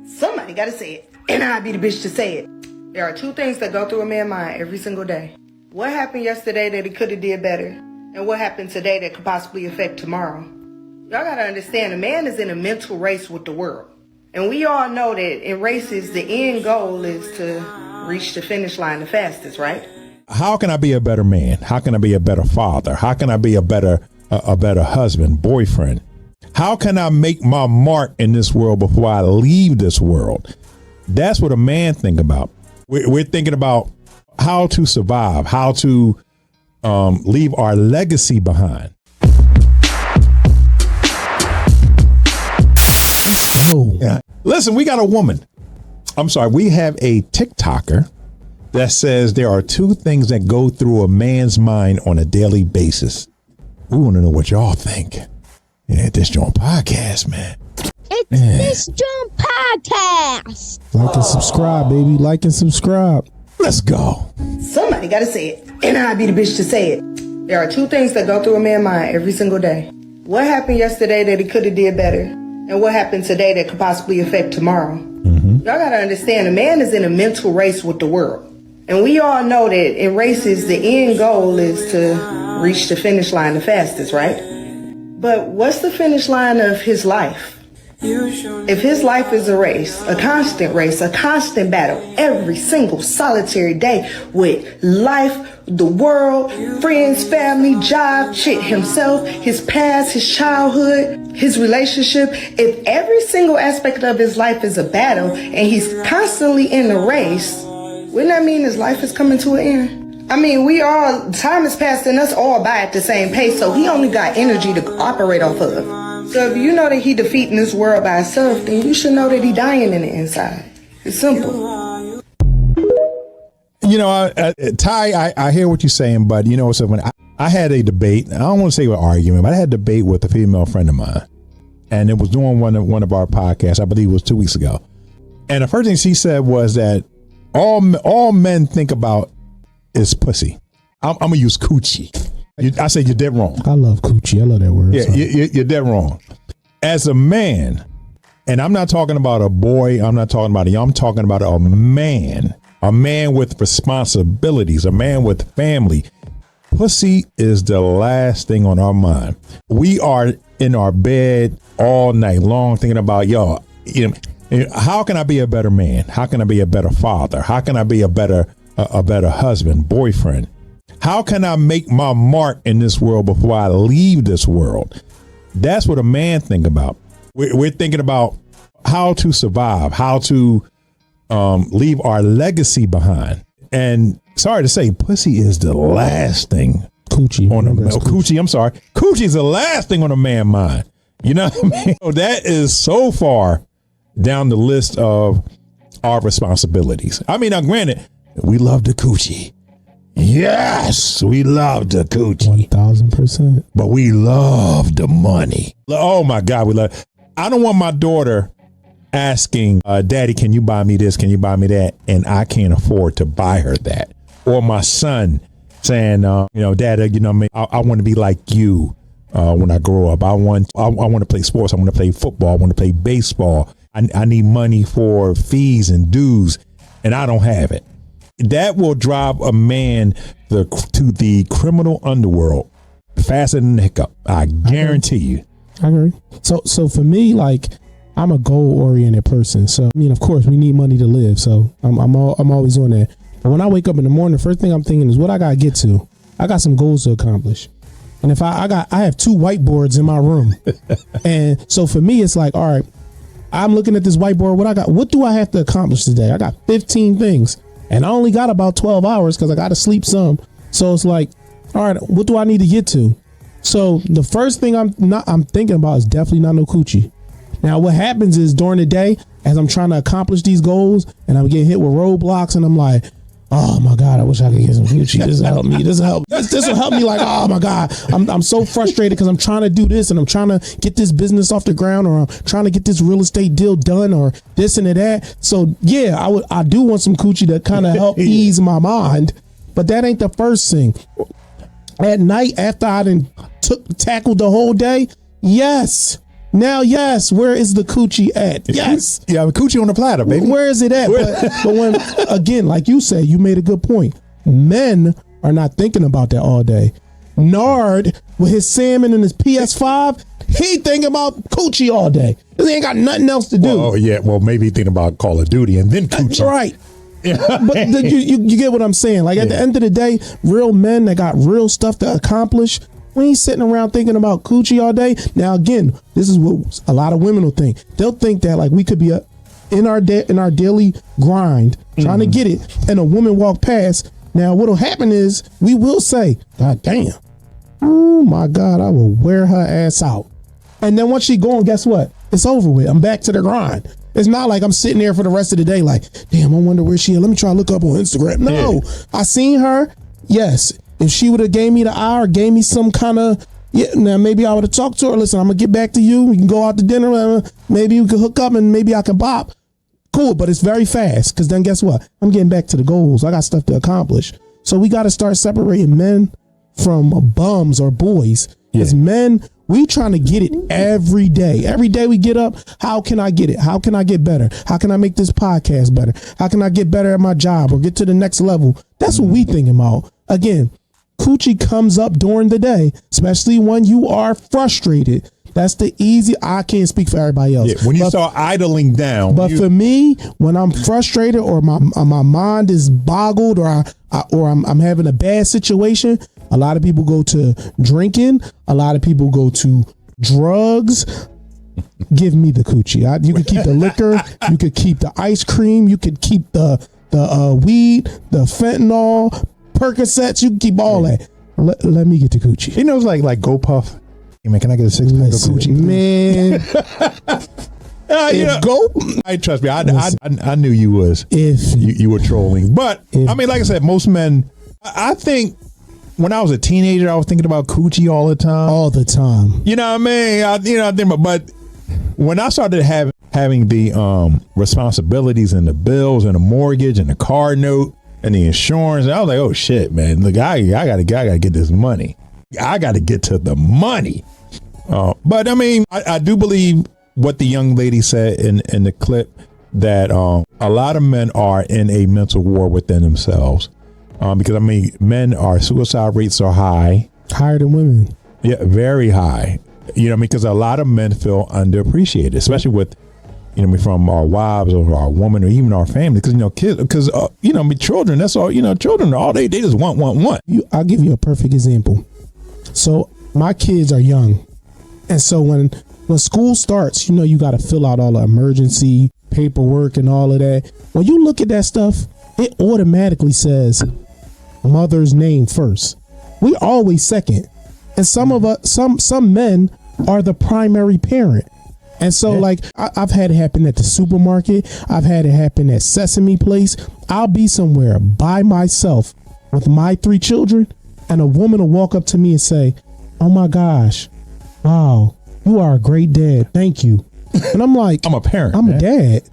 Somebody gotta say it, and I'll be the bitch to say it. There are two things that go through a man's mind every single day. What happened yesterday that he could have did better? And what happened today that could possibly affect tomorrow? Y'all gotta understand, a man is in a mental race with the world. And we all know that in races, the end goal is to reach the finish line the fastest, right? How can I be a better man? How can I be a better father? How can I be a better husband, boyfriend? How can I make my mark in this world before I leave this world? That's what a man think about. We're thinking about how to survive, how to leave our legacy behind. Oh, Yeah. Listen, we got a woman. We have a TikToker that says there are two things that go through a man's mind on a daily basis. We want to know what y'all think. Yeah, this JAWN podcast, man. It's this JAWN podcast. like and subscribe, baby. Like and subscribe. Let's go. Somebody gotta say it, and I'll be the bitch to say it. There are two things that go through a man's mind every single day. What happened yesterday that he could have did better? And what happened today that could possibly affect tomorrow? Y'all gotta understand, a man is in a mental race with the world. And we all know that in races, the end goal is to reach the finish line the fastest, right? But what's the finish line of his life? If his life is a race, a constant battle, every single solitary day with life, the world, friends, family, job, shit, himself, his past, his childhood, his relationship, if every single aspect of his life is a battle and he's constantly in the race, wouldn't that mean his life is coming to an end? I mean, time is passing us all by at the same pace, so he only got energy to operate off of. So if you know that he defeating this world by himself, then you should know that he dying in the inside. It's simple. You know, Ty, I hear what you're saying, but you know, so when I had a debate, I don't want to say an argument, but I had a debate with a female friend of mine, and it was doing one of our podcasts. I believe it was 2 weeks ago. And the first thing she said was that all men think about is pussy. I'm gonna use coochie. I said you're dead wrong. I love coochie. I love that word. Yeah, you're dead wrong. As a man, and I'm not talking about a boy, I'm not talking about I'm talking about a man with responsibilities, a man with family. Pussy is the last thing on our mind. We are in our bed all night long thinking about, how can I be a better man? How can I be a better father? How can I be a better husband, boyfriend? How can I make my mark in this world before I leave this world? That's what a man think about. We're thinking about how to survive, how to leave our legacy behind. And sorry to say, pussy is the last thing. Coochie. Coochie is the last thing on a man's mind. You know what I mean? So that is so far down the list of our responsibilities. I mean, now granted, we love the coochie. Yes, we love the coochie. 1000%. But we love the money. Oh my God, we love. I don't want my daughter asking, Daddy, can you buy me this? Can you buy me that? And I can't afford to buy her that. Or my son saying, Dad, I want to be like you when I grow up. I want to play sports. I want to play football. I want to play baseball. I need money for fees and dues, and I don't have it. That will drive a man to the criminal underworld faster than the hiccup. I guarantee you. I agree. So for me, like, I'm a goal-oriented person. So, I mean, of course, we need money to live. So I'm always on that. But when I wake up in the morning, the first thing I'm thinking is what I got to get to. I got some goals to accomplish. And if I have 2 whiteboards in my room. And so for me, it's like, all right, I'm looking at this whiteboard. What do I have to accomplish today? I got 15 things. And I only got about 12 hours because I got to sleep some. So it's like, all right, what do I need to get to? So the first thing I'm thinking about is definitely not no coochie. Now, what happens is during the day, as I'm trying to accomplish these goals and I'm getting hit with roadblocks and I'm like, oh my God, I wish I could get some coochie. This will help me. This will help me. Like, oh my God, I'm so frustrated because I'm trying to do this and I'm trying to get this business off the ground, or I'm trying to get this real estate deal done, or this and that. So yeah, I do want some coochie to kind of help ease my mind, but that ain't the first thing. At night, after I tackled the whole day, yes, Now, yes, where is the coochie at? Yes. Yeah, coochie on the platter, baby. Where is it at? But when, again, like you said, you made a good point. Men are not thinking about that all day. Nard, with his salmon and his PS5, he thinking about coochie all day. He ain't got nothing else to do. Oh, yeah. Well, maybe he thinking about Call of Duty and then coochie. That's right. But you get what I'm saying. Like, at the end of the day, real men that got real stuff to accomplish, we ain't sitting around thinking about coochie all day. Now, again, this is what a lot of women will think. They'll think that, like, we could be in our daily grind trying to get it, and a woman walk past. Now, what'll happen is we will say, God damn, oh my God, I will wear her ass out. And then once she gone, guess what? It's over with. I'm back to the grind. It's not like I'm sitting there for the rest of the day like, damn, I wonder where she is. Let me try to look up on Instagram. No, I seen her. Yes. If she would have gave me the eye or gave me some kind of, now maybe I would have talked to her. Listen, I'm going to get back to you. We can go out to dinner. Maybe we can hook up and maybe I can bop. Cool, but it's very fast because then guess what? I'm getting back to the goals. I got stuff to accomplish. So we got to start separating men from bums or boys. Because men, we trying to get it every day. Every day we get up, how can I get it? How can I get better? How can I make this podcast better? How can I get better at my job or get to the next level? That's what we thinking about. Again, coochie comes up during the day, especially when you are frustrated. That's the easy. I can't speak for everybody else. Yeah, when you start idling down. But for me, when I'm frustrated or my mind is boggled or I'm having a bad situation, a lot of people go to drinking. A lot of people go to drugs. Give me the coochie. You can keep the liquor. You could keep the ice cream. You could keep the weed, the fentanyl, Percocets. You can keep all that. Let me get the coochie. You know, it's like Go Puff. Hey, man, can I get a 6-pack of coochie? Man. I trust me. I knew you was. If you were trolling, but I mean, like I said, most men. I think when I was a teenager, I was thinking about coochie all the time. You know what I mean? But when I started having the responsibilities and the bills and the mortgage and the car note and the insurance, I was like, oh shit, man! Look, I gotta get this money. I got to get to the money. But I mean, I do believe what the young lady said in the clip, that a lot of men are in a mental war within themselves. Because I mean, suicide rates are higher than women. Yeah, very high. You know, because a lot of men feel underappreciated, especially with, from our wives or our woman or even our family. Because, kids, children, that's all, children, all they just want. I'll give you a perfect example. So my kids are young. And so when school starts, you got to fill out all the emergency paperwork and all of that. When you look at that stuff, it automatically says mother's name first. We always second. And some of us, some men are the primary parent. And so like I've had it happen at the supermarket. I've had it happen at Sesame Place. I'll be somewhere by myself with my 3 children. And a woman will walk up to me and say, oh my gosh, wow, you are a great dad. Thank you. And I'm like, I'm a parent. I'm a dad.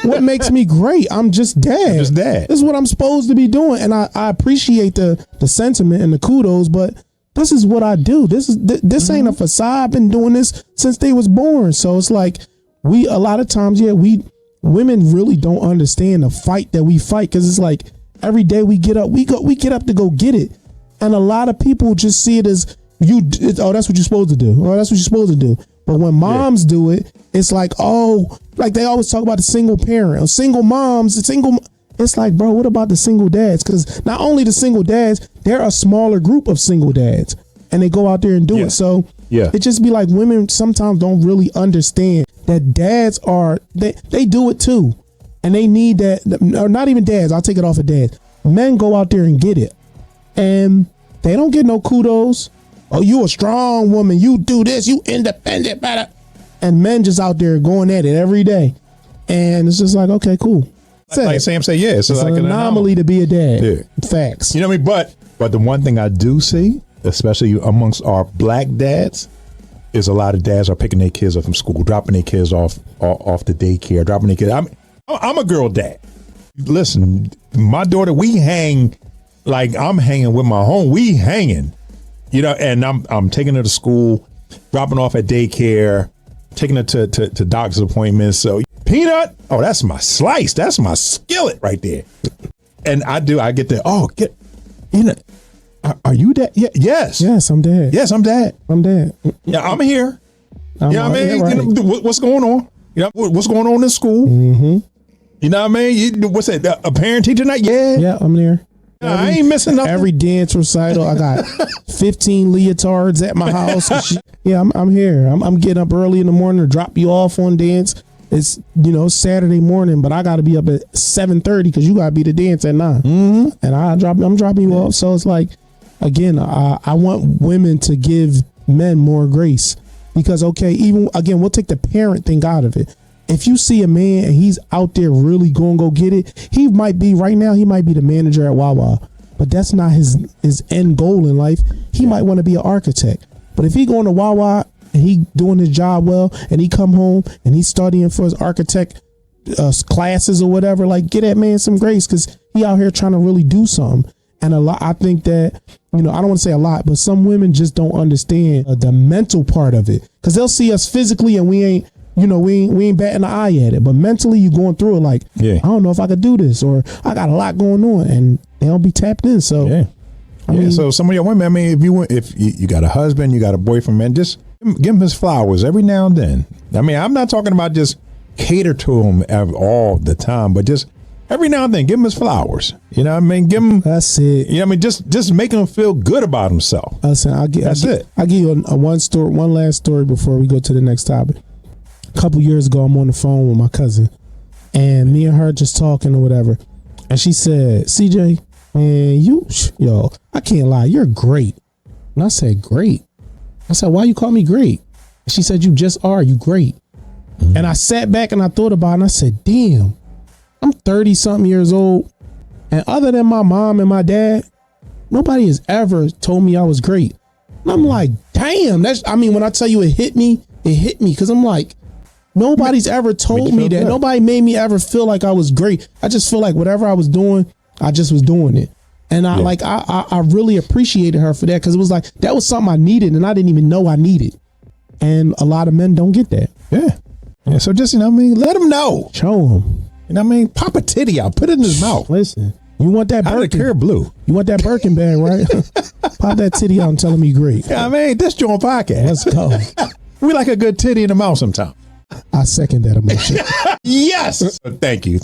What makes me great? I'm just dad. This is what I'm supposed to be doing. And I appreciate the sentiment and the kudos, but this is what I do. This ain't a facade. I've been doing this since they was born. So it's like a lot of times, women really don't understand the fight that we fight. Cause it's like every day we get up, we get up to go get it. And a lot of people just see it as that's what you're supposed to do. Oh, that's what you're supposed to do. But when moms do it, it's like, like they always talk about the single parent or single moms, it's like, bro, what about the single dads? Because not only the single dads, they're a smaller group of single dads and they go out there and do it. So it just be like women sometimes don't really understand that dads they do it too. And they need that, or not even dads. I'll take it off of dads. Men go out there and get it. And they don't get no kudos. Oh, you a strong woman. You do this. You independent. Better. And men just out there going at it every day. And it's just like, okay, cool. Like Sam said, it's like an anomaly to be a dad. Facts. You know what I mean? But the one thing I do see, especially amongst our black dads, is a lot of dads are picking their kids up from school, dropping their kids off the daycare, dropping their kids. I'm a girl dad. Listen, my daughter, we hang. Like I'm hanging with my home, we hanging, and I'm taking her to school, dropping off at daycare, taking her to doctor's appointments. So peanut, oh, that's my slice. That's my skillet right there. And I get the, are you dad? Yeah, yes. Yes, I'm dad. Yes, I'm dad. I'm dad. Yeah, I'm here. I'm You know what I mean? right. You know, what's going on? You know, what's going on in school? Mm-hmm. You know what I mean? What's that? A parent teacher night? Yeah. Yeah, I'm there. I ain't missing nothing. Every dance recital, I got 15 leotards at my house. Yeah, I'm here. I'm getting up early in the morning to drop you off on dance. It's, Saturday morning, but I got to be up at 7:30 because you got to be to dance at 9. Mm-hmm. And I'm dropping you off. So it's like, again, I want women to give men more grace because, okay, we'll take the parent thing out of it. If you see a man and he's out there really going to go get it, he might be the manager at Wawa, but that's not his end goal in life. He might want to be an architect. But if he going to Wawa and he doing his job well and he come home and he's studying for his architect classes or whatever, like get that man some grace because he out here trying to really do something. And I think that, I don't want to say a lot, but some women just don't understand the mental part of it because they'll see us physically and we ain't batting an eye at it, but mentally you going through it like, I don't know if I could do this or I got a lot going on and they don't be tapped in. So, I mean, so some of your women, I mean, if you got a husband, you got a boyfriend, man, just give him his flowers every now and then. I mean, I'm not talking about just cater to him all the time, but just every now and then, give him his flowers. You know what I mean? Give him. That's it. You know what I mean? Just make him feel good about himself. Listen, I'll give you one last story before we go to the next topic. A couple years ago, I'm on the phone with my cousin and me and her just talking or whatever. And she said, CJ, man, I can't lie. You're great. And I said, great. I said, why you call me great? And she said, you just are. You great. Mm-hmm. And I sat back and I thought about it and I said, damn, I'm 30 something years old. And other than my mom and my dad, nobody has ever told me I was great. And I'm like, damn, when I tell you it hit me because I'm like, nobody's ever told me that. Good. Nobody made me ever feel like I was great. I just feel like whatever I was doing, I just was doing it. And I really appreciated her for that because it was like, that was something I needed and I didn't even know I needed. And a lot of men don't get that. Yeah. So just, let him know. Show him. You know what I mean? Pop a titty out. Put it in his mouth. Listen, you want that Birkin? Care blue. You want that Birkin bag, right? Pop that titty out and tell him he great. Yeah, I mean, this joint podcast. Let's go. We like a good titty in the mouth sometimes. I second that emotion. Yes. Thank you.